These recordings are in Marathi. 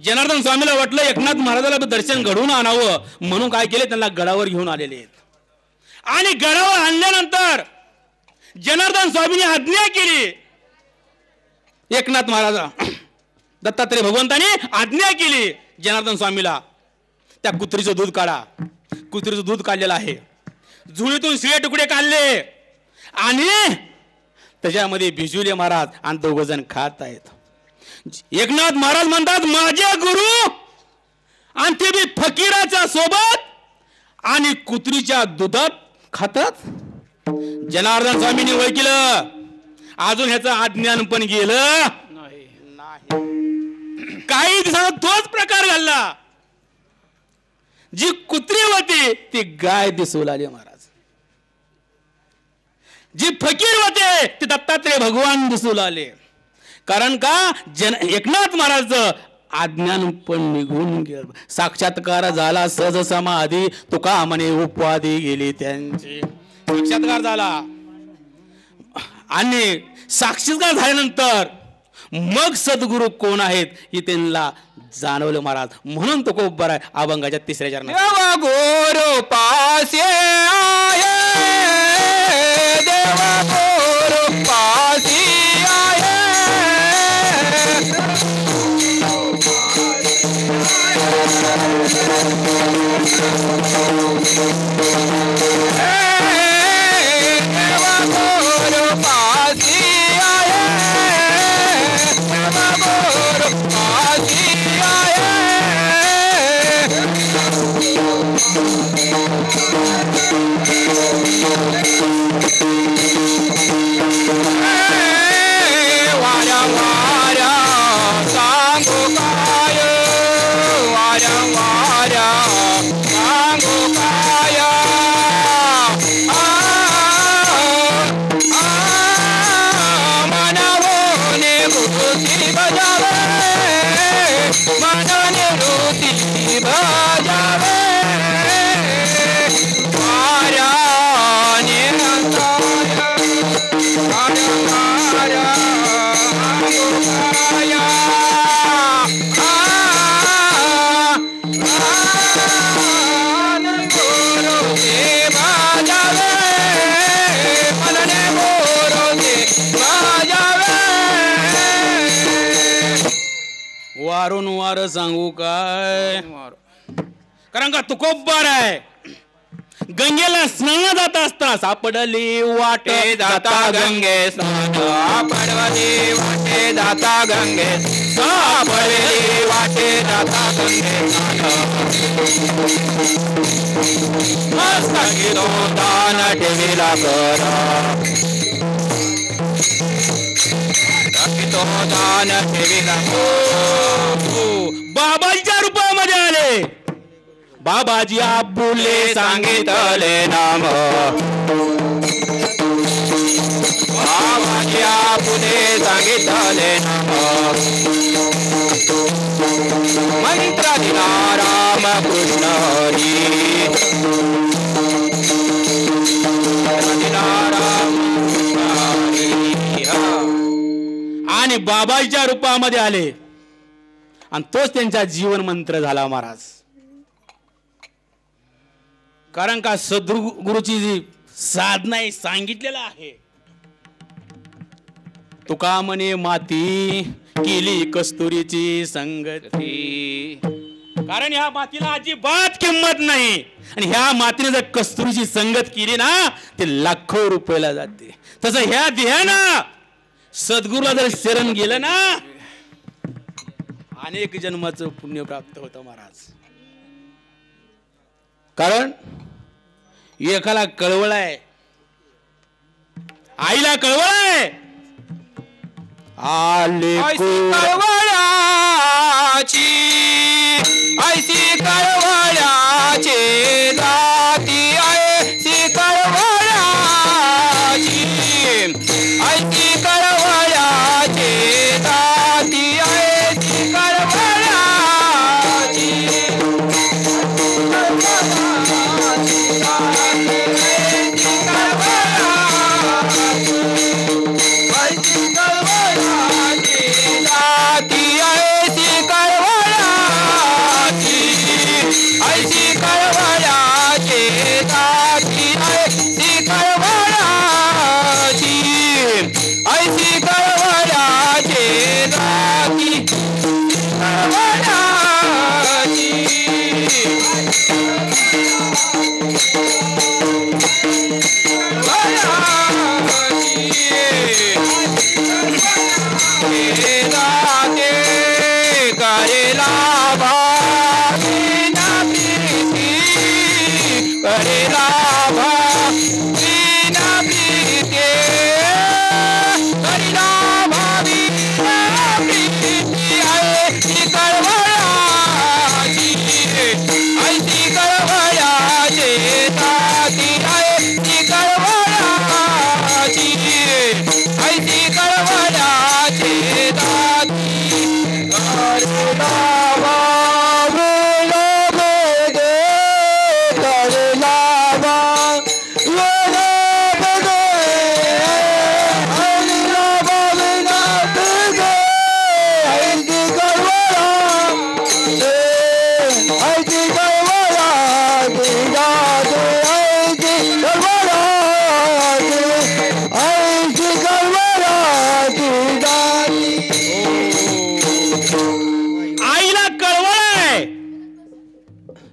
जनार्दन स्वामीला वाटलं एकनाथ महाराजाला दर्शन घडवून आणावं, म्हणून काय केले, त्यांना गडावर घेऊन आलेले आहेत. आणि गडावर आणल्यानंतर जनार्दन स्वामींनी आज्ञा केली, एकनाथ महाराजा दत्तात्रय भगवंताने आज्ञा केली जनार्दन स्वामीला, त्या कुत्रीचं दूध काढा. कुत्रीचं दूध काढलेलं आहे, झुळीतून शिळे तुकडे काढले आणि त्याच्यामध्ये भिजवले महाराज आणि 2 जण खात आहेत. एकनाथ महाराज म्हणतात, माझे गुरु आणि ते बी फकीराच्या सोबत आणि कुत्रीच्या दुधात खातात. जनार्दन स्वामींनी ओळखलं, अजून ह्याचं अज्ञान पण गेलं नाही. काही दिवसात तोच प्रकार घडला. जी कुत्री होती ती गाय दिसू लागली महाराज. जी फकीर होते ते दत्तात्रय भगवान दिसू लागले. कारण का एकनाथ महाराज अज्ञान पण निघून गेलं. साक्षात्कार झाला सहज समाधी, तुका म्हणे उपाधी गेली त्यांची. साक्षात्कार झाला आणि साक्षात्कार झाल्यानंतर मग सद्गुरू कोण आहेत हे त्यांना जाणवलं महाराज. म्हणून तो खूप बरा आहे अभंगाच्या 3ऱ्या चरणात, गुरु पासे आये देवा, गुरु पासी आये देवा, गुरु पासी आये देवा, गुरु पासी आये. वाऱ्या वाऱ्या सांगू काय, वाऱ्या वाऱ्या सांगू काय, मनाने वृत्ती बजावे, मनाने वृत्ती बजावे. वारून वार सांगू काय, कारण का तुकोबार आहे. गंगेला स्नान जात असता सापडली वाटे जाता गंगे स्नान, सापडली वाटे जाता गंगे, सापडली वाटे जाता गंगे स्नान. दान ठेविला करा, दान ठेविला. बाबाजीच्या रूपामध्ये आले. बाबाजी आपुले सांगितले नाम, बाबाजी आपुले सांगितले नाम. मंत्र दिला राम कृष्ण हरी, दिला राम कृष्ण हरी. आणि बाबाजीच्या रूपामध्ये आले आणि तोच त्यांचा जीवन मंत्र झाला महाराज. कारण का सद्गुरूची जी साधना आहे सांगितलेलं आहे, तुका म्हणे माती केली कस्तुरीची संगती. कारण ह्या मातीला अजिबात किंमत नाही आणि ह्या मातीने जर कस्तुरीची संगत केली ना ते लाखो रुपयाला जाते. तसं ह्या देहानं सद्गुरूला जर शरण गेलं ना अनेक जन्माचं पुण्य प्राप्त होतं महाराज. कारण एकाला कळवळ आहे, आईला कळवळ आहे, आले कळवळाची, ऐसी कळवळाचे जाती ऐसी कळवळाची, ऐसी कळवळाचे जाती ऐसी कळवळाची.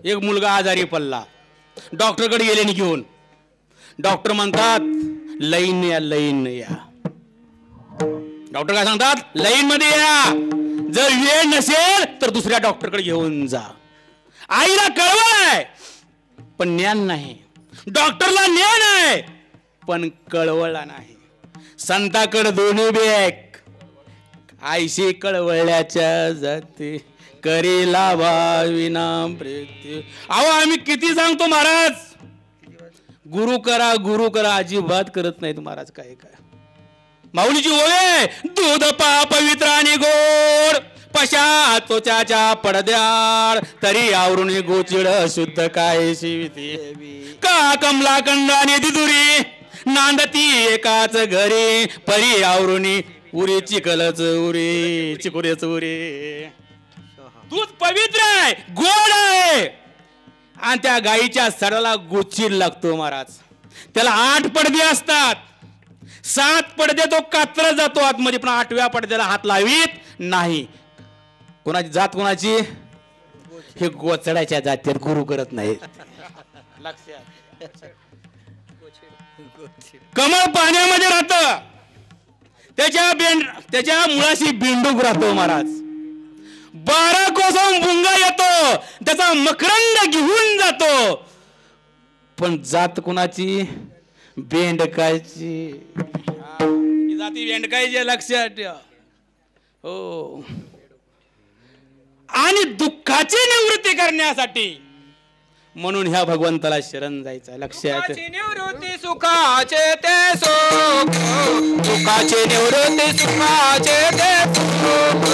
एक मुलगा आजारी पडला, डॉक्टरकडे गेले घेऊन. डॉक्टर म्हणतात लाईन या, लाईन या. डॉक्टर काय सांगतात, लाईन मध्ये या, जर वेळ नसेल तर दुसऱ्या डॉक्टरकडे घेऊन जा. आईला कळवळय पण ज्ञान नाही, डॉक्टरला ज्ञान आहे पण कळवळला नाही. संताकडे दोन्ही बेक, आईशी कळवळल्याच्या जाते करीला भाविना प्रीती. अहो आम्ही किती सांगतो महाराज, गुरु करा गुरु करा, अजिबात करत नाहीत महाराज. काय काय माऊलीची ओळे, दूध पा पवित्र आणि गोड, पशा तोच्याच्या पडद्यार, तरी आवरून गोचिड शुद्ध काय शिवती. का कमला कंदाने दिदुरी, नांदती एकाच घरी, परी आवरुणी उरी चिखलच उरी, चिकुरेच उरी. दूध पवित्र आहे, गोड आहे, आणि त्या गाईच्या सडाला गोचिड लागतो महाराज. त्याला 8 पडदे असतात, 7 पडदे तो कात्रत जातो आतमध्ये, पण 8व्या पडद्याला हात लावीत नाही. कोणाची जात कोणाची, हे गोचडाच्या जातीत गुरु करत नाही. कमळ पाण्यामध्ये राहत, त्याच्या मुळाशी बेंडूक राहतो महाराज. 12 कोसम भुंगा येतो, त्याचा मकरंद घेऊन जातो, पण जात कुणाची, बेंडकाची. ही जाती बेंडकाची, लक्षात ठेवा. हो, आणि दुःखाची निवृत्ती करण्यासाठी म्हणून ह्या भगवंताला शरण जायचं. लक्षात, निवृत्ती सुखाचे ते सुख, सुखाचे निवृत्ती सुखाचे ते सुख.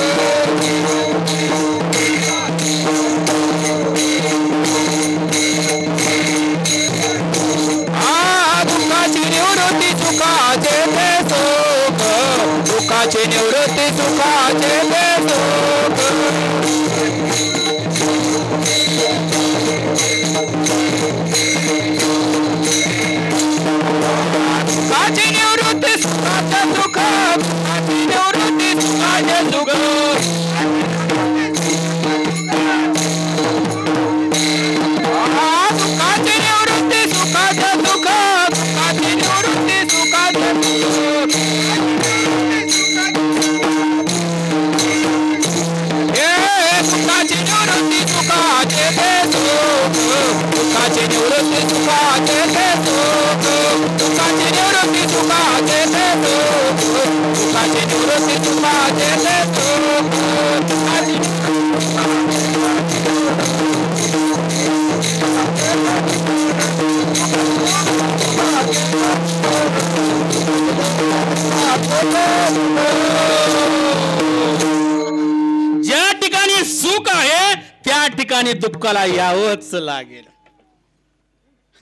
दुःखाची निवृत्ती सुखाचे ते सुख, दुःखाची निवृत्ती सुखाचे ते सुख. सुखाची निवृत्ती सुखाचे सुख, सुखाची निवृत्ती सुखाचे सुख. सुखाची निवृत्ती सुखाचे सुख, सुखाची निवृत्ती सुखाचे सुख. सुखाची निवृत्ती सुखाचे ते सुख, सुखाची निवृत्ती सुखाचे ते सुख, सुखाची निवृत्ती सुखाचे ते सुख, सुखाची निवृत्ती सुखाचे ते सुख. ज्या ठिकाणी सुख आहे त्या ठिकाणी दुःखाला यावंच लागेल.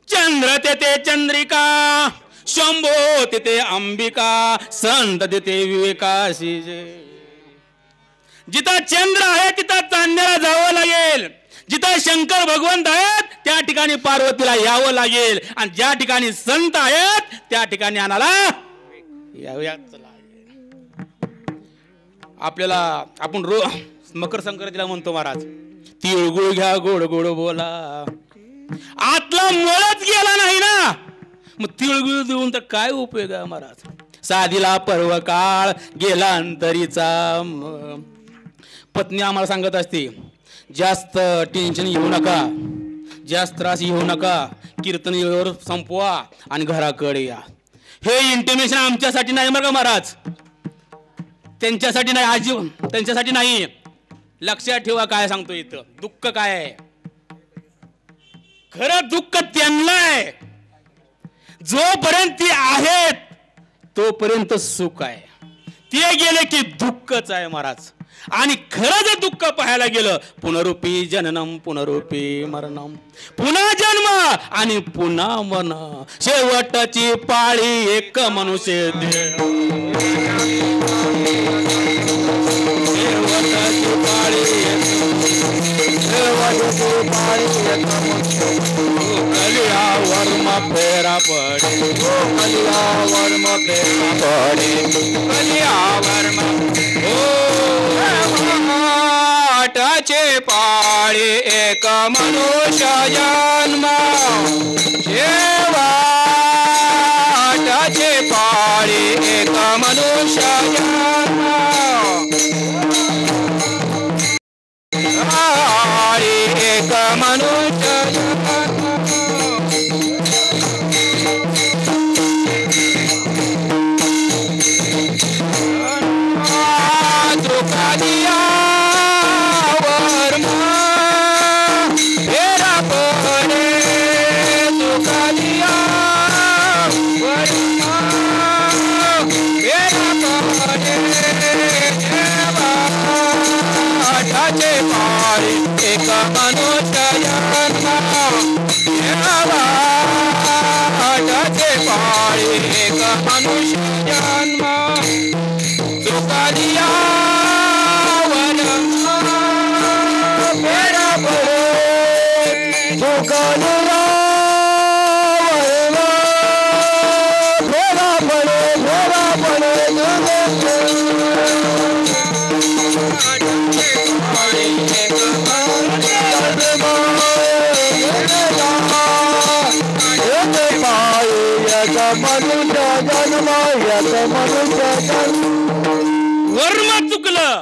चंद्र तेथे चंद्रिका, शंभो तेथे अंबिका, संत तेथे विवेकाशी. जिथं चंद्र आहे तिथं चांदण्याला जावं लागेल, जिथं शंकर भगवंत आहेत त्या ठिकाणी पार्वतीला यावं लागेल, आणि ज्या ठिकाणी संत आहेत त्या ठिकाणी आणायला यावंच लागेल. आपल्याला आपण मकर संक्रांतीला म्हणतो महाराज, तिळगुळ घ्या गोड गोड बोला. आतला मोळच गेला नाही ना, मग तिळगुळ देऊन तर काय उपयोग आहे महाराज. साधीला पर्व काळ गेला अंतरीचा. पत्नी आम्हाला सांगत असते, जास्त टेन्शन घेऊ नका, जास्त त्रास घेऊ नका, कीर्तन वेळेवर संपवा आणि घराकडे या. हे इंटिमेशन आमच्यासाठी नाही बरं का महाराज, त्यांच्यासाठी नाही, आजीवन त्यांच्यासाठी नाही. लक्षात ठेवा काय सांगतो इथं. दुःख काय आहे, खरं दुःख त्यांना आहे, जोपर्यंत ते आहेत तोपर्यंत सुख आहे, ते गेले की दुःखच आहे महाराज. आणि खरं जर दुःख पाहायला गेलं, पुनरुपी जननम पुनरुपी मरणम, पुन्हा जन्म आणि पुन्हा मन, शेवटची पाळी एक मनुष्य देह, शेवटची पाळी कलियावर मग फेरा पडे, कलियावर मग फेरा पडे, कलियावर मग वाटाचे पाळी एक मनुष्य जन्म, शेवटाचे पाळी एक मनुष्य जन्म, एक मनुष्य जन्म, दुःखा दिया वर्मा फेरा पडे, दुःखा दिया वर्मा फेरा पडे, वाटाचे पाळी एक मनुष्य जन्म, वाटाचे पाळी एक मनुष्य जन्म, दुःखा दिया वर्मा फेरा पडे, दुःखा दिया वर्मा फेरा पडे, फेरा पडे, वर्म चुकलं,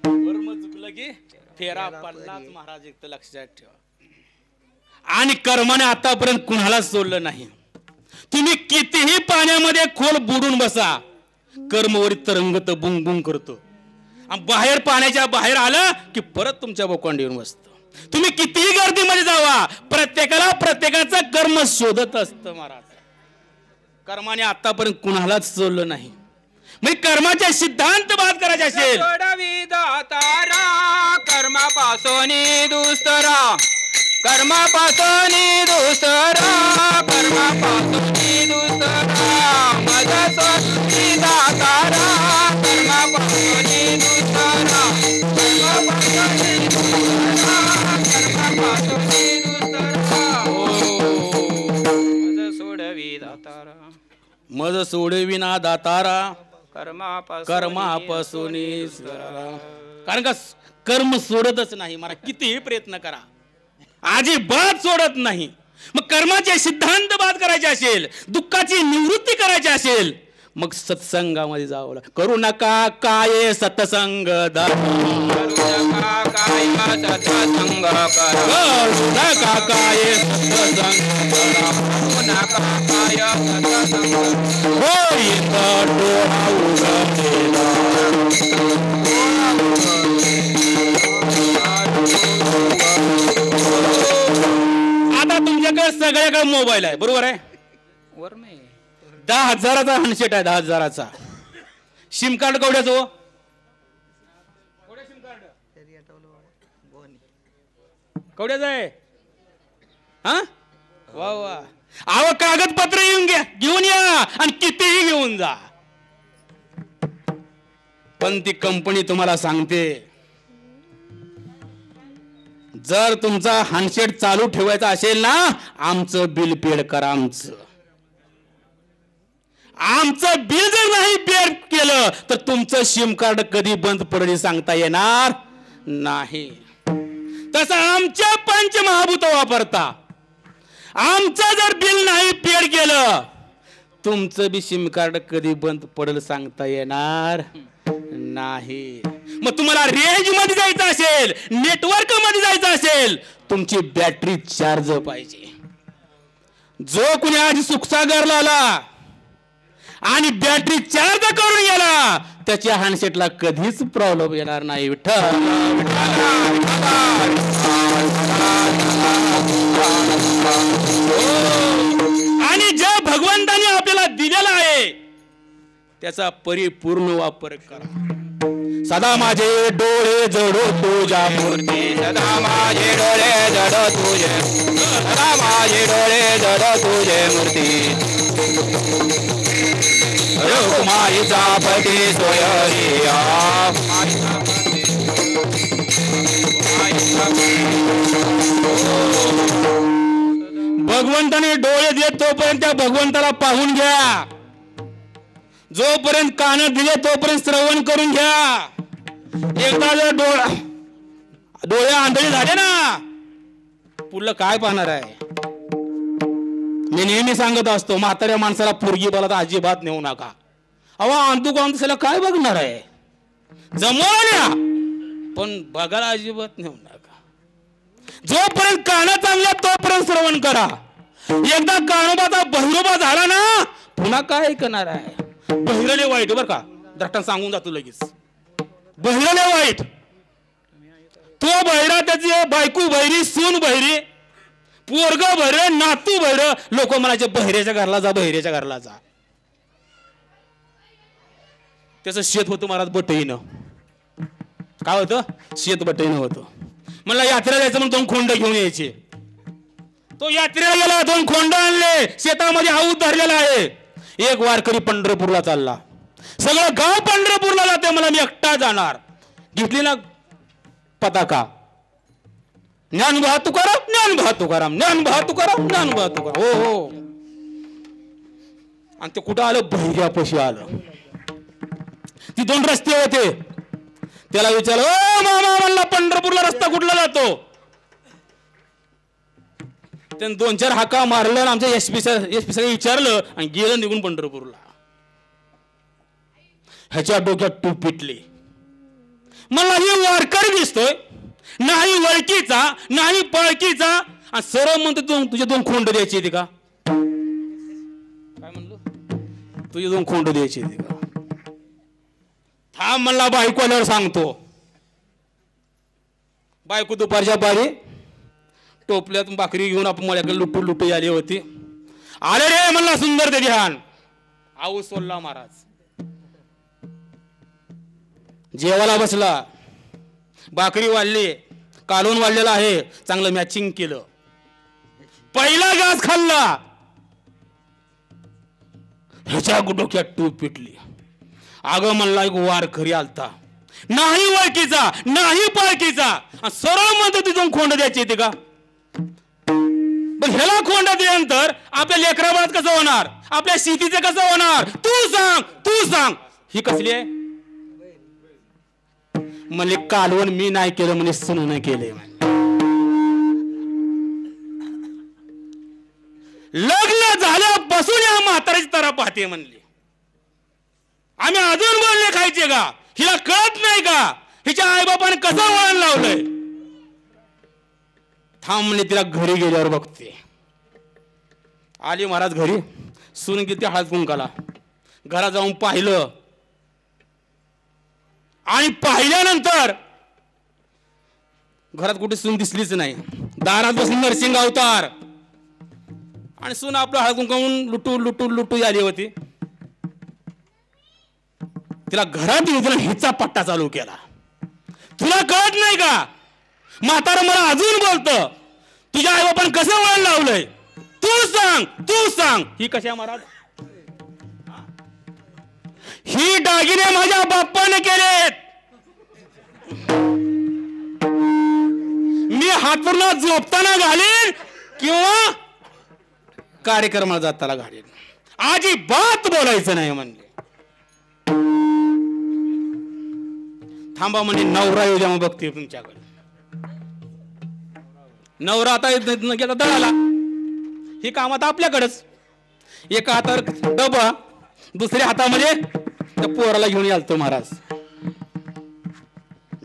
वर्म चुकलं की फेरा पडलाच महाराज, एक तर लक्षात ठेवा. आणि कर्माने आतापर्यंत कुणाला सोडलं नाही. तुम्ही कितीही पाण्यामध्ये खोल बुडून बसा, कर्मवरी तरंगत बुंग बुंग करतो, आणि बाहेर पाण्याच्या बाहेर आलं की परत तुमच्या बोकांडी येऊन बसतं. तुम्ही कितीही गर्दीमध्ये जावा, प्रत्येकाला प्रत्येकाचं कर्म शोधत असतं महाराज. कर्माने आतापर्यंत कुणालाच सोडलं नाही. म्हणजे कर्माचे सिद्धांत बात करायचे असेल, दातारा कर्मापासून दुसरा, कर्मापासून दुसरा, कर्मापासून दुसरा, माझा सोनी दातारा कर्मापासून दुसरा, कर्मापासून दुसरा, कर्मापासून दुसरा, मज सोडवी दातारा, मज सोडविना दातारा कर्मापासून कारण का कर्म सोडतच नाही मला, कितीही प्रयत्न करा अजिबात सोडत नाही. मग कर्माचे सिद्धांत बात करायचे असेल, दुःखाची निवृत्ती करायची असेल, मग सत्संगामध्ये जावं लागतं. करू नका काय सत्संग करू नका काय सत्संग आता तुमच्याकडे सगळ्याकडे मोबाईल आहे, बरोबर आहे? 10,000चा हँडसेट आहे, 10,000चा. सिम कार्ड केवढ्याचं हो? केवढ्याचं आहे? हा वा वा. अहो कागदपत्र घेऊन या आणि कितीही घेऊन जा, पण ती कंपनी तुम्हाला सांगते, जर तुमचा हँडसेट चालू ठेवायचा असेल ना, आमचं बिल पेड करा. आमचं बिल जर नाही पेड केलं तर तुमचं सिम कार्ड कधी बंद पडेल सांगता येणार नाही. तसं आमच्या पंचमहाभूत वापरता, आमचं जर बिल नाही पेड केलं, तुमचं बी सिम कार्ड कधी बंद पडेल सांगता येणार नाही. मग तुम्हाला रेंज मध्ये जायचं असेल, नेटवर्क मध्ये जायचं असेल, तुमची बॅटरी चार्ज पाहिजे. जो कुणी आज सुखसागरला आला आणि बॅटरी चार्ज करून गेला, त्याच्या हँडसेटला कधीच प्रॉब्लेम येणार नाही. आणि ज्या भगवंताने आपल्याला दिलेला आहे त्याचा परिपूर्ण वापर करा. सदा माझे डोळे जडो तुझ्या मूर्ती, सदा माझे डोळे जडो तुझे, सदा माझे डोळे जडो तुझे मूर्ती. रुक्माईचा पती सोयरिया, भगवंताने डोळे दिले तोपर्यंत त्या भगवंताला पाहून घ्या. जोपर्यंत कान दिले तोपर्यंत श्रवण करून घ्या. एकदा जर डोळे आंधळे झाले ना, पुढलं काय पाहणार आहे. मी नेहमी सांगत असतो, म्हाताऱ्या माणसाला पोरगी बोला तर अजिबात नेऊ नका. अहो आणतो कोण त्याला काय बघणार आहे. जमवल्या पण बघायला अजिबात नेऊ नका. जोपर्यंत कान चांगल्या तोपर्यंत श्रवण करा. एकदा कानोबाचा बहिरोबा झाला ना, पुन्हा काय ऐकणार आहे. बहिरले वाईट बर का, द्रष्टांत सांगून जातो लगेच. बहिरले वाईट, तो बहिरा, त्याची बायको बहिरी, सून बहिरी, पोरग बहिर, नातू बहिर. लोक म्हणायचे बहिऱ्याच्या घरला जा, बहिऱ्याच्या घरला जा. त्याचं शेत होतं महाराज बटईनं. काय होतं? शेत बटईनं होतं. मला यात्रेला जायचं म्हणून 2 खोंड घेऊन यायचे. तो यात्रेला गेला, 2 खोंड आणले, शेतामध्ये हाऊस धरलेला आहे. एक वारकरी पंढरपूरला चालला, सगळं गाव पंढरपूरला जाते, मला मी एकटा जाणार. घेतली ना पताका, ज्ञान भा तुकाराम, ज्ञान भा तुकाराम, ज्ञान भा तुकाराम, ज्ञान भा तुकाराम. हो हो. आणि ते कुठं आलं? बहिऱ्यापाशी आलं. ती 2 रस्ते होते. त्याला विचारलं, ओ मामा म्हणला पंढरपूरला रस्ता कुठला जातो? त्यानं 2-4 हाका मारलं आणि आमच्या एसपी सगळं विचारलं आणि गेलं निघून पंढरपूरला. ह्याच्या डोक्यात टूप पिटली. मला ही वारकरी दिसतोय, नाही वळकीचा नाही पळकीचा, आणि सरळ म्हणतो तुझे 2 खोंड द्यायची होती का? काय म्हणलो? तुझे 2 खोंड द्यायची होती का? थांब म्हणला, बायको आल्यावर सांगतो. बायको दुपारच्या पारी टोपल्यात भाकरी घेऊन आपण मळ्याकडे लुटू आली होती. आले रे म्हणला, सुंदर ते ध्यान. आऊ सोल्ला महाराज जेवायला बसला. भाकरी वाढली, कालवून वाढलेला आहे, चांगलं मॅचिंग केलं. पहिला घास खाल्ला, ह्याच्या डोक्यात टूप पिटली. अगं म्हणला, एक वारकरी आलता, नाही वळकीचा नाही पाळकीचा, सरळ म्हणतो तिथून खोंड द्यायची येते का? पण ह्याला खोंड दिल्यानंतर आपल्या लेकराबाद कसं होणार, आपल्या शेतीचं कसं होणार? तू सांग. ही कसली आहे? म्हणजे कालवण मी नाही केलं, म्हणजे सुनून केले. लग्न झाल्यापासून या म्हाताऱ्याची तारा पाहते म्हणली. आम्ही अजून बोलले खायचे का? हिला कळत नाही का हिच्या आईबापाने कसं वळण लावलंय? थांब म्हणले, तिला घरी गेल्यावर बघते. आली महाराज घरी, सून गेली हळद कुंकाला. घरात जाऊन पाहिलं आणि पाहिल्यानंतर घरात कुठे सून दिसलीच नाही. दारात बसून नरसिंग अवतार आणि सून आपलं हळद कुंकावून लुटू आली होती. तिला घरात येऊन तिला हिचा पट्टा चालू केला. तुला कळत नाही का? म्हातारा मला अजून बोलतं, तुझ्या आई बापान कसं वळण लावलंय? तू सांग. ही कशा महाराज? ही दागिने माझ्या बाप्पाने केलेत. मी हातवरला झोपताना घालीन किंवा कार्यक्रमाला जाताना घालीन. अजिबात बोलायचं नाही म्हणले. थांबा म्हणजे नवरा येऊ द्या, मग बघते तुमच्याकडे. नवरा आता गेला दळाला. ही काम आता आपल्याकडेच. एका हातावर डबा, दुसऱ्या हातामध्ये त्या पोराला घेऊन यालतो महाराज.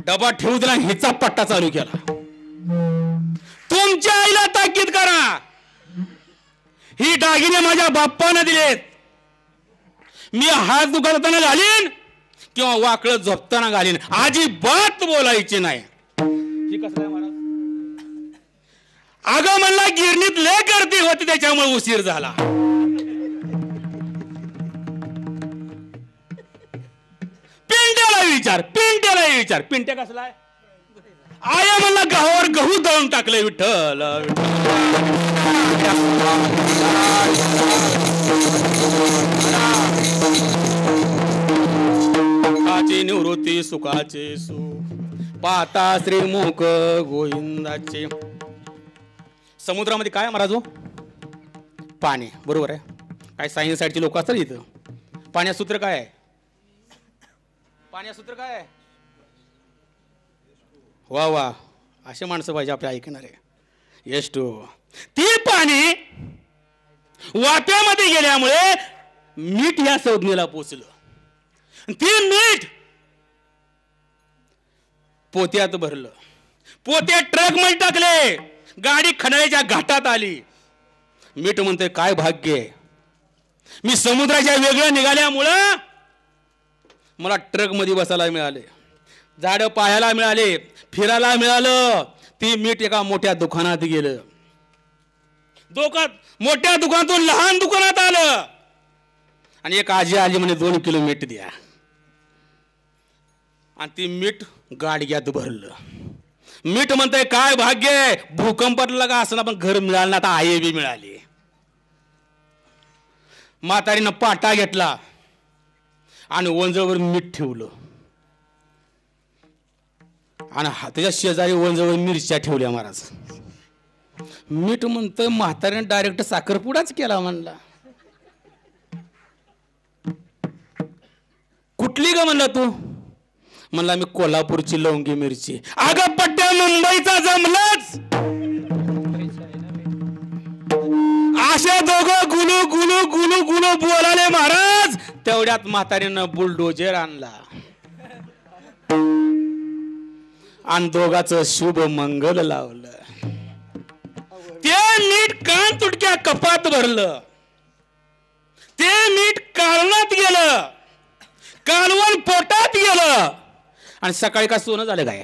डबा ठेवू दिला, हिचा पट्टा चालू केला. तुमच्या आईला ताकीद करा, ही दागिने माझ्या बाप्पाने दिलेत. मी हात दुखवताना घालीन किंवा वाकळत झोपताना घालीन, अजिबात बोलायचे नाही. ही कसं आहे महाराज? अगं म्हणला, गिरणीत लय गर्दी होती त्याच्यामुळे उशीर झाला. विचार, पिंट्याला विचार. पिंट्या कसला आहे? आया म्हणला गव्हावर गहू दळून टाकले. विठ्ठल सुखाची निवृत्ती सुखाचे सुख पाहता श्रीमुख गोविंदाचे. समुद्रामध्ये काय महाराज? पाणी. बरोबर आहे. काय सायन्स साईडची लोक असतात इथं. पाण्याचं सूत्र काय आहे? पाण्याचं सूत्र काय आहे? वा वा, असे माणसं पाहिजे आपल्या ऐकणारे. यष्टू. ती पाणी वाप्यामध्ये गेल्यामुळे मीठ या संज्ञेला पोचलं. ते मीठ पोत्यात भरलं. पोते ट्रक मध्ये टाकले. गाडी खणाळ्याच्या घाटात आली. मीठ म्हणते काय भाग्य आहे, मी समुद्राच्या वेगळं निघाल्यामुळं मला ट्रक मध्ये बसायला मिळाले, झाडं पाहायला मिळाले, फिरायला मिळालं. ती मीठ एका मोठ्या दुकानात गेलं. मोठ्या दुकानातून लहान दुकानात आलं आणि एक आजी आली म्हणे 2 किलो मीठ द्या. आणि ती मीठ गाडग्यात भरलं. मीठ म्हणतंय काय भाग्य आहे, भूकंपातला का असला पण घर मिळालं ना, आता आई बी मिळाली. म्हातारीनं पाटा घेतला आणि वंजवर मीठ ठेवलं आणि त्याच्या शेजारी वंजवर मिरच्या ठेवल्या. महाराज मीठ म्हणतं म्हातारीनं डायरेक्ट साखरपुडाच केला. म्हणला कुठली ग? म्हणला तू. म्हणला मी कोल्हापूरची लवंगी मिरची. अगं पट्ट्या मुंबईचा जमलाच. अशा दोघं गुलू गुलू गुलू गुलू बोलाले महाराज. तेवढ्यात म्हातारीनं बुलडोजर आणला आणि दोघांचं शुभ मंगल लावलं. ते मीठ कान तुटक्या कपात भरलं. ते मीठ कालवणात गेलं, कालवण पोटात गेलं आणि सकाळी का सोनं झालं काय?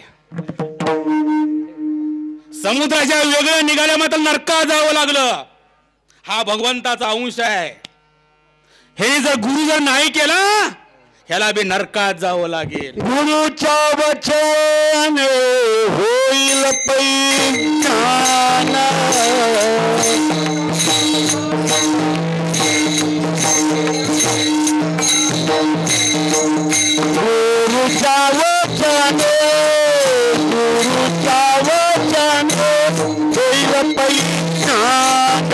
समुद्राच्या वेगळं निघाल्या मात्र नरकात जावं लागलं. हा भगवंताचा अंश आहे. हे जर गुरु जर नाही केला ह्याला बी नरकात जावं लागेल. गुरुच्या वचन होईल पैठाण. गुरुच्या वचन, गुरुच्या वचन होईल पैठाण.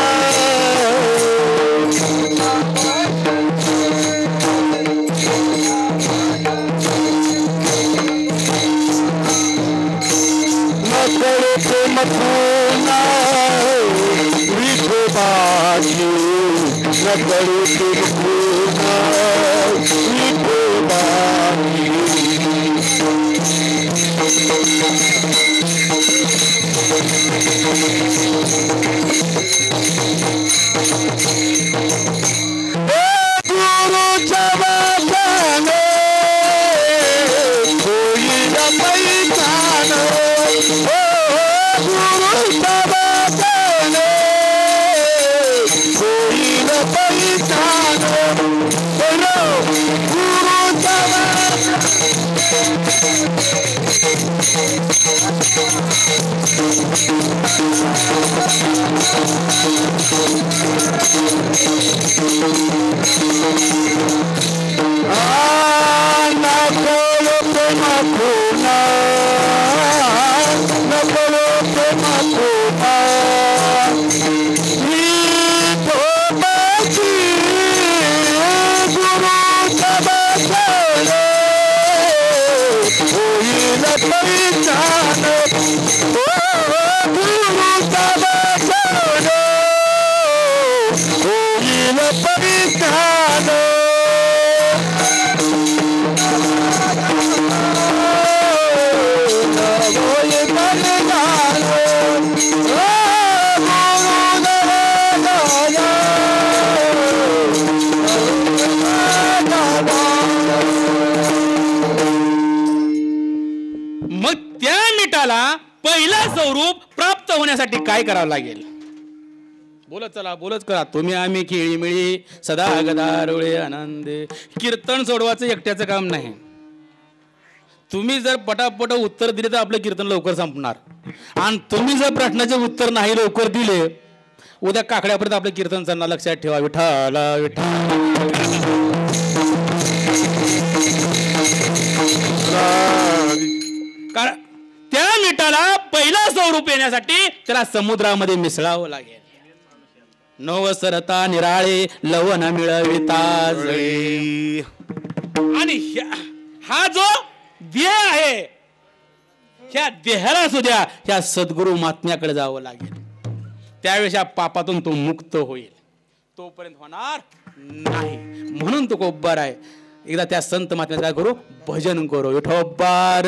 मथुना विठोबाजी नकळू तिरपुना विठोबाजी. गुरुच्या वाचने होईल पैठाण. गुरुच्या वाचने होईल पैठाण. गुरुच्या पहिला स्वरूप प्राप्त होण्यासाठी काय करावं लागेल? बोलत चला, बोलत करा. तुम्ही आम्ही खेळीमिळी सदा गदारोळे आनंदे. कीर्तन सोडवायचं एकट्याचं काम नाही. तुम्ही जर पटापट उत्तर दिले तर आपलं कीर्तन लवकर संपणार आणि तुम्ही जर प्रश्नाचे उत्तर नाही लवकर दिले उद्या काकड्यापर्यंत आपलं कीर्तन चालणार. लक्षात ठेवा. विठ्ठल कारण त्या मिठाला पहिला स्वरूप येण्यासाठी त्याला समुद्रामध्ये मिसळावं लागेल. नवसरता निराळे लवण मिळविता जळे. आणि हा जो देह आहे ह्या देहाला सुद्धा ह्या सद्गुरु महात्म्याकडे जावं लागेल. त्यावेळेस या पापातून तो मुक्त होईल. तोपर्यंत होणार नाही. म्हणून तो कोब्बर आहे. एकदा त्या संत महात्म्याचं काय करू भजन करू. विठोबार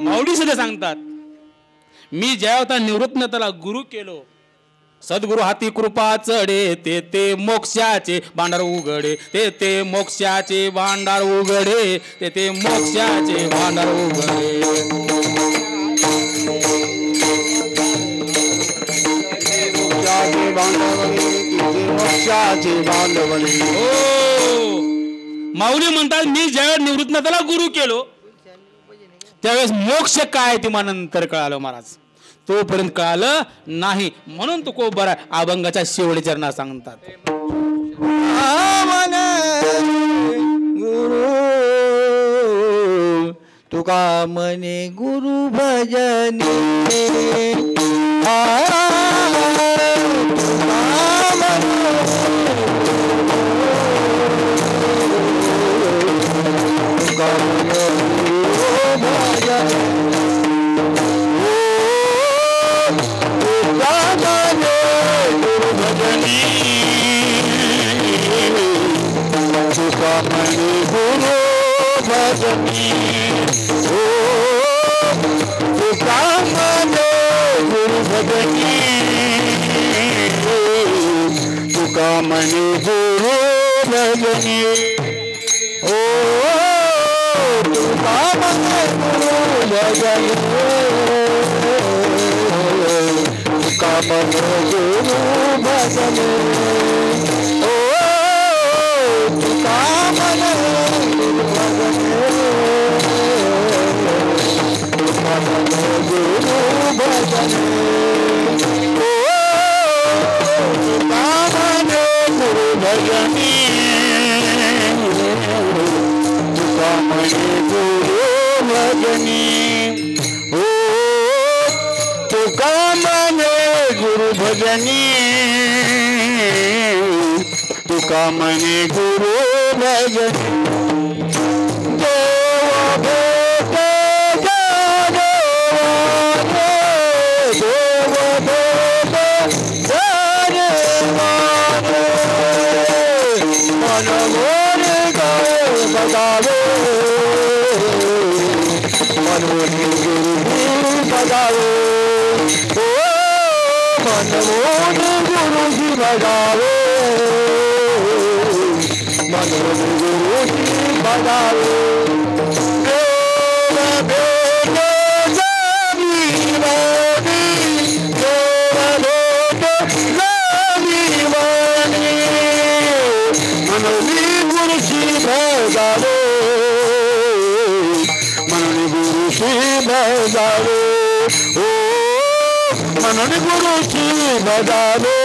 माऊली सुद्धा सांगतात मी ज्यावेळा निवृत्तनाथाला गुरु केलो सद्गुरु हाती कृपा चढे ते ते मोक्षाचे भांडार उघडे ते ते मोक्षाचे भांडार उघडे ते ते मोक्षाचे भांडार उघडे. माऊली म्हणतात मी ज्यावेळेस निवृत्तनाथाला गुरु केलो त्यावेळेस मोक्ष काय ते मला नंतर कळालं महाराज. तोपर्यंत कळालं नाही. म्हणून तो कोबर अभंगाच्या शेवटी चरणात सांगतात गुरु तुका मने गुरु भजनी मणि गुरु भजनी ओ तुका मने गुरु भजनी तुका मने गुरु भजनी ओ तुका मने गुरु भजनी तुका मने गुरु भजनी भजनी तुका मने गुरु भजनी ओ तुका मने गुरु भजनी तुका मने गुरु भजनी. मनोनी गुरु बजावे ओ मनमोहन गुरुजी बजावे मनमोहन गुरुजी बजावे बजावे ओ मनन गुरुची बजावे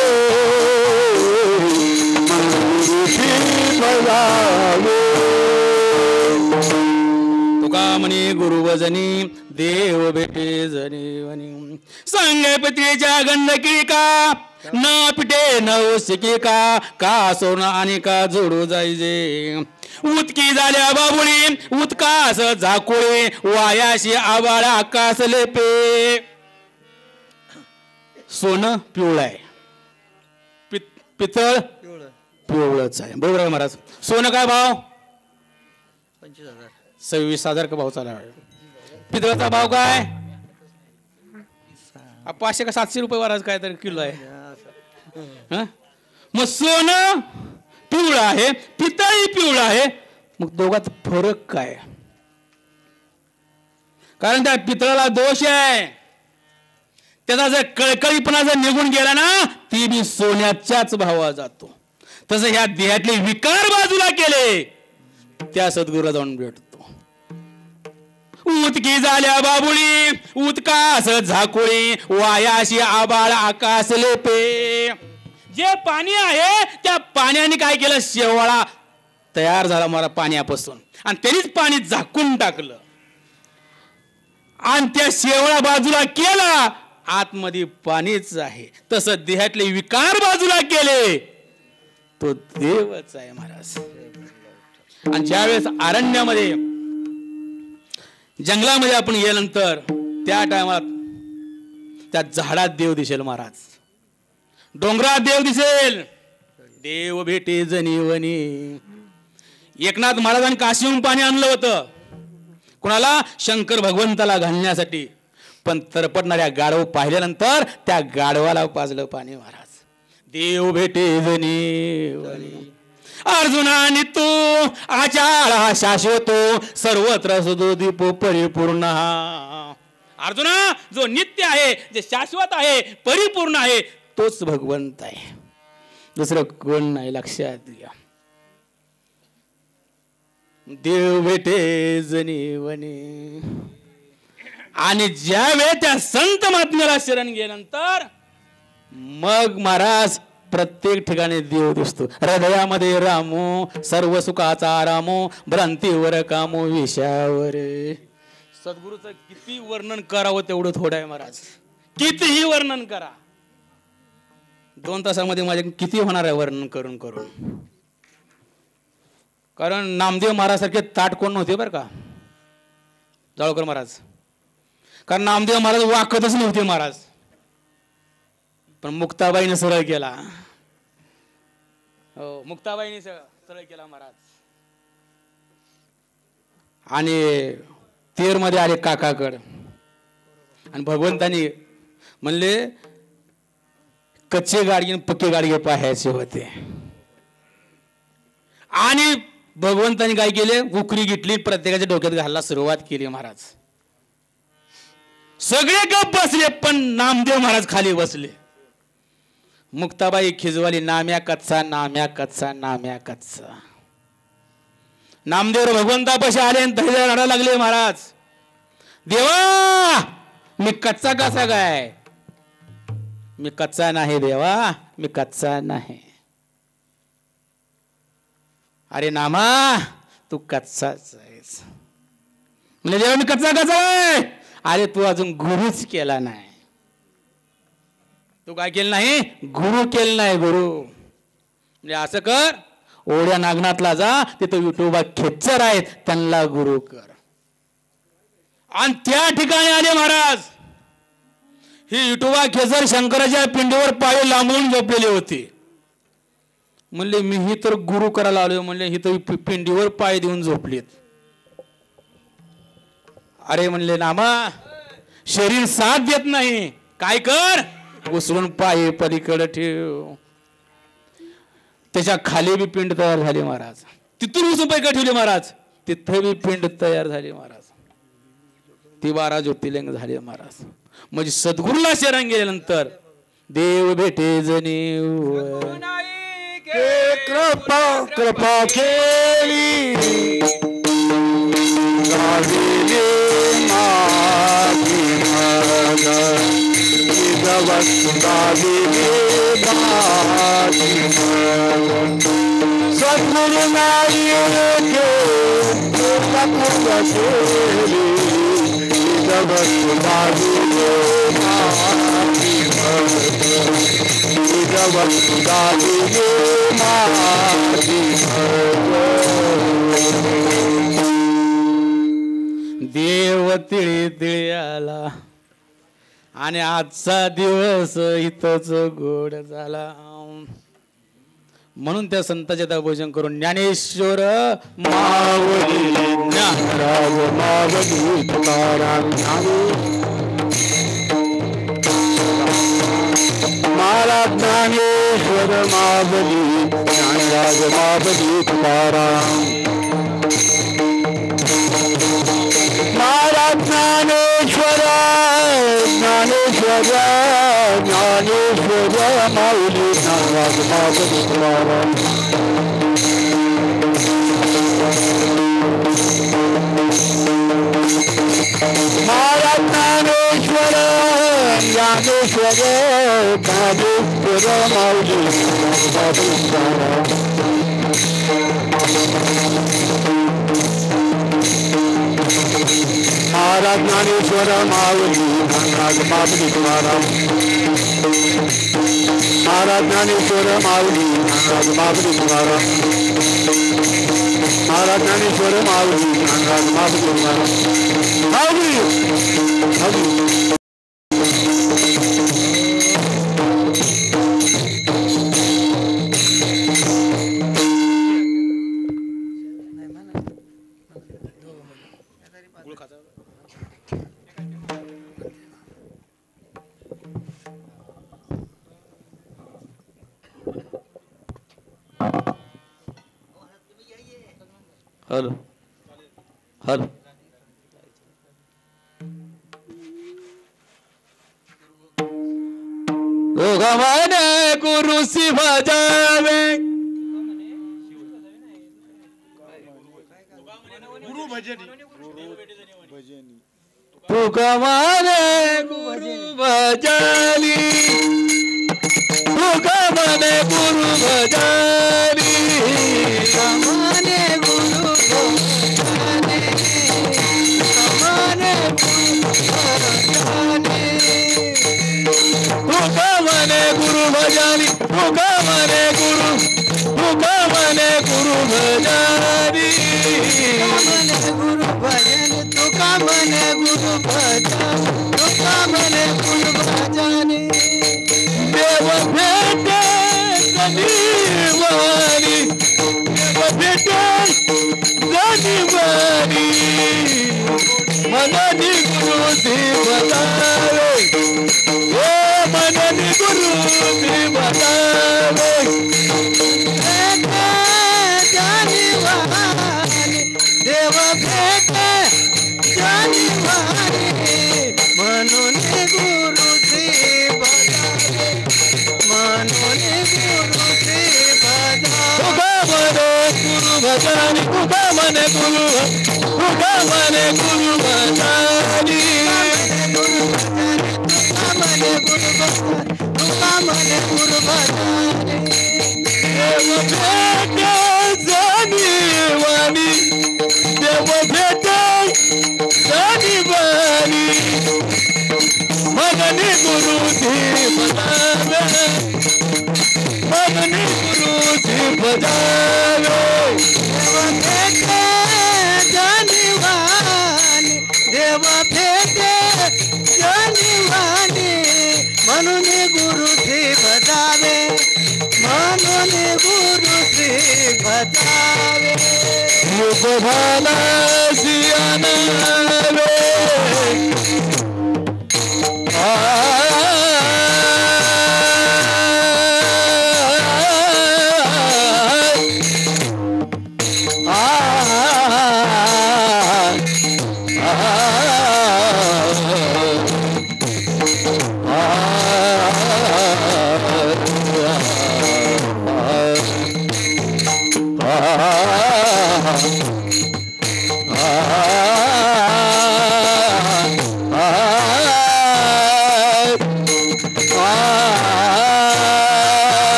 मनन गुरुची बजावे तुका म्हणे गुरु वजनी देव भेटे जनी वनी संगपतीच्या गंधकी का न पिटे न ओसिकी का सोनं आणि का जोडू जायचे उतकी झाल्या बाबुळी उतकास झाकोळे वायाशी आबाळ आकाश लेपे सोनं पिवळं आहे पितळ पिवळच आहे बरोबर आहे महाराज सोनं काय भाव 26,000 का भाव चालला पितळाचा भाव काय 500 का 700 रुपये महाराज काय तर किलो आहे मग सोनं पिवळा आहे पितळही पिवळा आहे मग दोघात फरक काय कारण त्या पितळाला दोष आहे त्याचा जर कळकळीपणा जर निघून गेला ना ती बी सोन्याच्याच भावा जातो तसं ह्या देहातले विकार बाजूला केले त्या सद्गुरूला जाऊन भेटतो उतकी झाल्या बाबुळी उतकास झाकुळी वायाशी आबाळ आकाश लेपे जे पाणी आहे त्या पाण्याने काय केलं शेवाळा तयार झाला मला पाण्यापासून आणि त्यांनीच पाणी झाकून टाकलं आणि त्या शेवाळा बाजूला केला आतमध्ये पाणीच आहे तसं देहातले विकार बाजूला केले तो देवच आहे महाराज आणि ज्यावेळेस अरण्यामध्ये जंगलामध्ये आपण गेल्यानंतर त्या टायमात त्या झाडात देव दिसेल महाराज डोंगरात देव दिसेल देव भेटे जनीवनी एकनाथ महाराजांनी काशीहून पाणी आणलं होतं कुणाला शंकर भगवंताला घालण्यासाठी पण तरपटणाऱ्या गाढव पाहिल्यानंतर त्या गाढवाला पाजलं पाणी महाराज देव भेटे जनीवनी अर्जुनानी तू आचार हा शाश्वतो सर्वत्र सुदो दीप परिपूर्ण अर्जुना जो नित्य आहे जे शाश्वत आहे परिपूर्ण आहे तोच भगवंत आहे दुसरं कोण नाही लक्षात घ्या देव भेटे जनीवनी आणि ज्यावेळी त्या संत महात्म्याला शरण गेल्यानंतर मग महाराज प्रत्येक ठिकाणी देव दिसतो हृदयामध्ये रामो सर्व सुखाचा रामो भ्रांतीवर कामो विषयावर सद्गुरूचं किती वर्णन करावं तेवढं थोडं आहे महाराज कितीही वर्णन करा 2 तासामध्ये माझे किती होणार आहे वर्णन करून करून कारण नामदेव महाराज सारखे ताट कोण नव्हते बरं का जाळोकर महाराज कारण नामदेव महाराज वाकतच नव्हते महाराज पण मुक्ताबाईने सरळ केला हो मुक्ताबाईने सरळ केला महाराज आणि तेर मध्ये आले काकाकड आणि भगवंतानी म्हणले कच्चे गाडगे पक्के गाडगे पाहायचे होते आणि भगवंतानी काय केले उकरी घेतली प्रत्येकाच्या डोक्यात घालायला सुरुवात केली महाराज सगळे गप बसले पण नामदेव महाराज खाली बसले मुक्ताबाई खिजवाली नाम्या कच्चा नाम्या कच्चा नाम्या कच्चा नामदेव भगवंतापाशी आले आणि धैर्य रडायला लागले महाराज देवा मी कच्चा कसा काय मी कच्चा नाही देवा मी कच्चा नाही अरे नामा तू कच्चाच आहेस म्हणजे देवा मी कच्चा कसा आहे अरे तू अजून गुरुच केला नाही तू काय केलं नाही गुरु केलं नाही गुरु म्हणजे असं कर ओढ्या नागनाथला जा तिथं विठोबा खेच्चर आहेत त्यांना गुरु कर आणि त्या ठिकाणी आले महाराज ही विठोबा खेचर शंकराच्या पिंडीवर पाय लांबून झोपलेले होते म्हणले मी ही तर गुरु करायला आलोय म्हणले ही तर पिंडीवर पाय देऊन झोपलीत अरे म्हणले नामा शरीर साथ देत नाही. काय कर, उचलून पाय पलीकडे ठेव. त्याच्या खाली बी पिंड तयार झाली महाराज. तिथून उचलून पाय ठेवले महाराज, तिथं बी पिंड तयार झाली महाराज. ती 12 ज्योतिर्लिंग झाली महाराज. म्हणजे सद्गुरूला शरण गेल्यानंतर देव भेटे जणीव. कृपा कृपा केली गाविले माझी मग वस्तू गाविले माझी मग सद्गुरु नाही कृपा केली वस्तू गाविले माझी मग वस्तू गाविले माझी देव तिळी तिळी आला आणि आजचा दिवस इथंच गोड झाला. म्हणून त्या संताचे दाभूषण करून ज्ञानेश्वर मावली ज्ञानराज मावली तुकाराम महाराज ज्ञानेश्वर मावली ज्ञानराज मावली तुकाराम महाराज ज्ञानेश्वर ज्ञानेश्वर ज्ञानेश्वर माऊली ज्ञानराज मावली तुकाराम महाराज ज्ञानेश्वर ज्ञानेश्वर ज्ञानेश्वर माऊली ज्ञानराज महाराज ज्ञानेश्वर माऊली ज्ञानराज माऊली तुकाराम महाराज ज्ञानेश्वर माऊली ज्ञानराज माऊली तुकाराम महाराज ज्ञानेश्वर माऊली ज्ञानराज माऊली तुकाराम माऊली माऊली हॅलो हॅलो दोघांना गुरुसी भजावे तुका माने गुरु भजाली तुका माने गुरु भजाली माने गुरु भजाने माने तुका माने गुरु भजाली तुका माने गुरु तुका माने गुरु भजाली गुरु भजन तुका मने गुरु भजन तुका मने गुरु भजन देव भेटे जनिवानी देव भेटे जनिवानी मननी गुरु सी बतावे ओ मननी गुरु सी बतावे देव भेटे जानिवानी म्हणून गुरु श्री बजावे म्हणून गुरु श्री बजावे तुका मने गुरु भजानी तुका मने गुरु भजानी तुका मने गुरु भजानी तुका मने गुरु भजानी देव भेटे जनिवानी देव भेटे जनिवानी मननी गुरु सी बतावे मननी गुरु सी बजावे देव भेटे जानिवानी म्हणून गुरु श्री बजावे म्हणून गुरु श्री बजावे युग भाला सियाना रे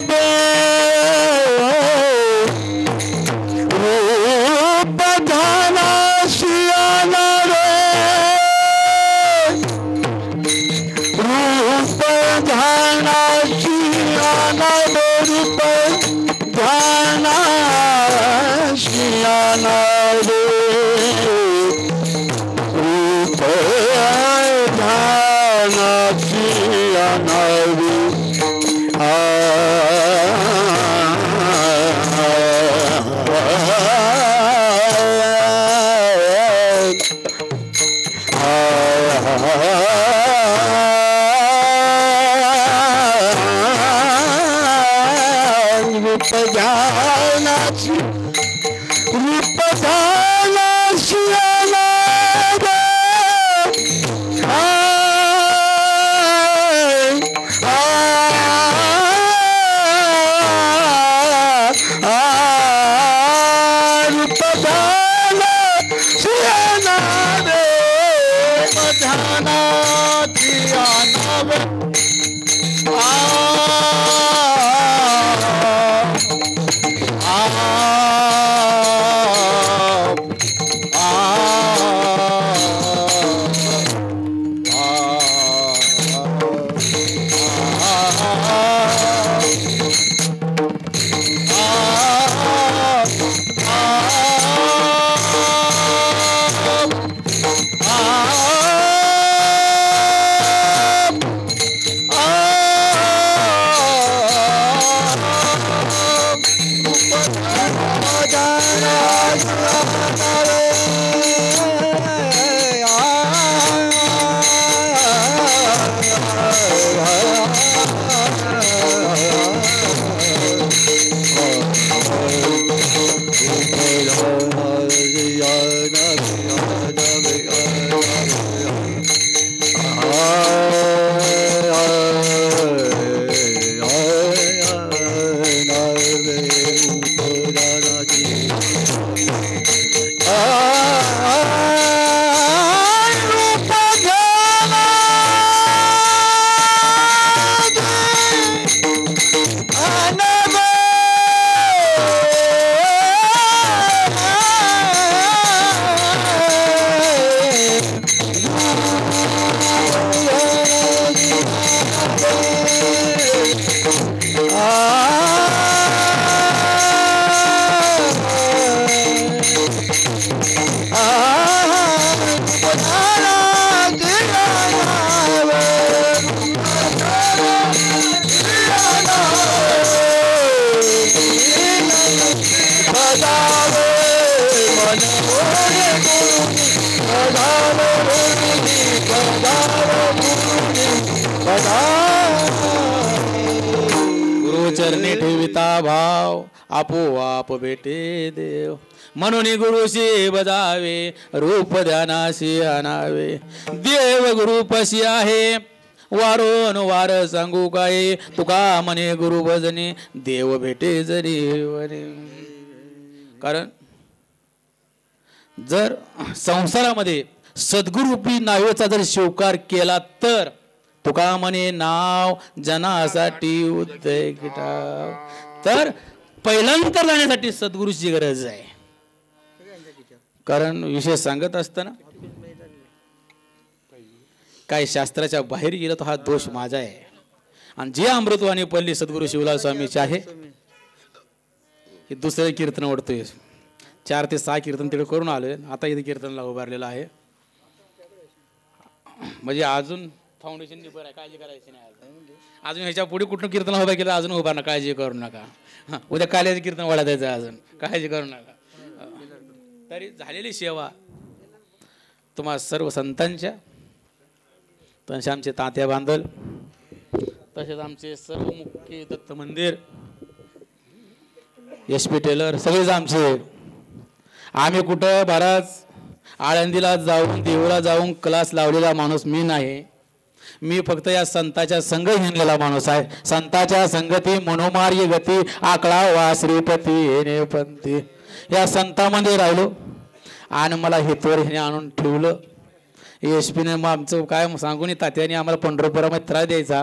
बे रूप धाना शियाना रे रूप धाना शियाना रे रूप धाना शियाना रे रूप धाना शियाना रे गुरुचरणी ठेविता भाव आपोआप भेटे देव म्हणून गुरुशी बजावे रूप ध्यानाशी आणावे देव गुरुपशी आहे वारोन वार सांगू काय तुका म्हणे गुरु भजने देव भेटे जरी वरे. कारण जर संसारामध्ये सद्गुरूपी नावेचा जर स्वीकार केला तर तुका म्हणे नाव जनासाठी उदय किटाव. तर पहिल्यांतर जाण्यासाठी सद्गुरूची गरज आहे. कारण विषय सांगत असताना काय शास्त्राच्या बाहेर गेलं तर हा दोष माझा आहे. आणि जे अमृतवाणी पल्ली सद्गुरू शिवलाल स्वामीचे आहे हे दुसरे कीर्तन ओढतोय. 4 ते 6 कीर्तन तिकडे करून आलोय. आता इथे कीर्तनला उभारलेलं आहे. म्हणजे अजून फाउंडेशन बरं आहे, काळजी करायची नाही. अजून ह्याच्या पुढे कुठलं कीर्तन उभा केलं अजून उभा ना, काळजी करू नका. उद्या काल्याचं कीर्तन वाढा द्यायचं अजून, काळजी करू नका. तरी झालेली सेवा तुम्हा सर्व संतांच्या, तसे आमचे तात्या बांधल, तसेच आमचे सर्व मुख्य दत्त मंदिर, SP टेलर, सगळेच आमचे. आम्ही कुठं बराच आळंदीला जाऊन देऊला जाऊन क्लास लावलेला माणूस मी नाही. मी फक्त या संताच्या संघ घेतलेला माणूस आहे. संताच्या संगती मनोमार्य गती आकळा वा श्रीपती हे पंथी. या संतामध्ये राहिलो आणि मला हेतवर ह्याने आणून ठेवलं. SP ने मग आमचं काय सांगून तात्याने आम्हाला पंढरपुरामध्ये त्रास द्यायचा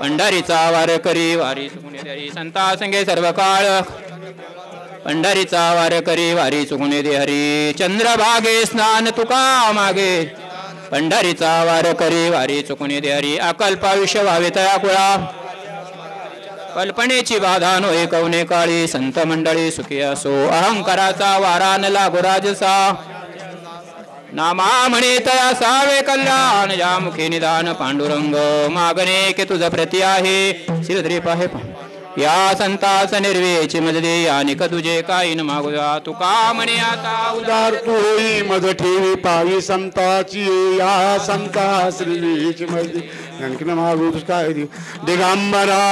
पंढरीचा वार करी वारी चुकून हरी संता संगे सर्व काळ पंढरीचा वार करी वारी चुकून हरी चंद्रभागे स्नान तुका मागे पंढरीचा वार करी वारी चुकून हरी अकल्प आयुष्य व्हावे तया कुळा कल्पनेची बाधा नोहे कवने काळी संत मंडळी सुखी असो अहंकाराचा वारा न लागो राजसा नामा म्हणे तया सावे कल्याण या मुखे निदान पांडुरंग मागणे की तुझ प्रती आहे श्रीधरी पाहे या संतास निर्वेची मजदे अनेक तुझे काही न मागूया तुका म्हणे आता उदार तू होई मज ठेवी पावी संताची या संता श्रीची मजदे आणखी मागू काय दिगंबरा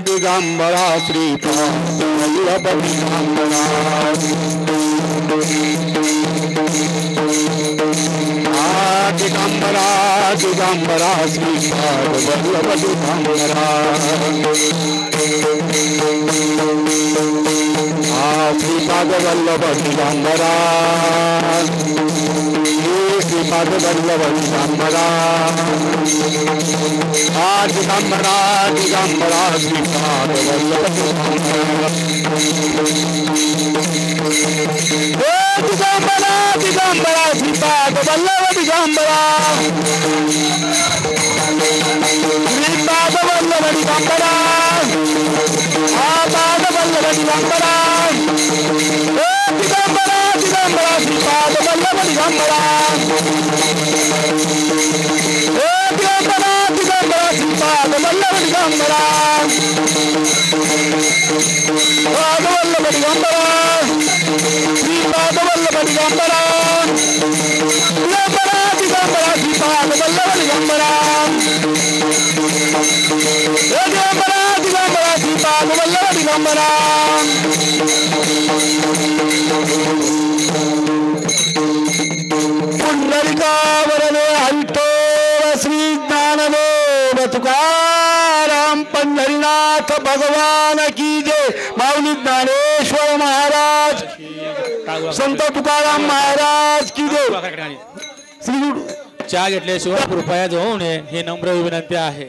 दिगंबरा श्रीपा दिगंबरा दिगंबरा श्रीपाद वल्लभ दिगंबरा श्रीपाद वल्लभ दिगंबरा श्रीपाद वल्लभ दिगंबरा दिगंबरा दिगंबरा श्रीपाद वल्लभ दिगंबरा दिगंबरा श्रीपाद वल्लभ दिगंबरा श्रीपाद वल्लभ दिगंबरा पाद वल्लभ दिगंबरा दिगंबरा दिगंबरा श्रीपाद वल्लभ दिगंबरा दिगंबरा दिगंबरा श्रीपाद वल्लभ दिगंबरा पाद वल्लभ दिगंबरा श्रीपाद वल्लभ दिगंबरा दिगंबरा दिगंबरा श्रीपाद वल्लभ दिगंबरा दिगंबरा दिगंबरा श्रीपाद वल्लभ दिगंबरा पुंडलिकावरणे हरितो श्री ज्ञानदेव तुकाराम पंढरीनाथ भगवान की जय माऊली ज्ञानेश्वर महाराज संत तुकाराम महाराज की जय श्री गुरु चहा घेतल्याशिवाय कृपया जाऊ नये ही नम्र विनंती आहे.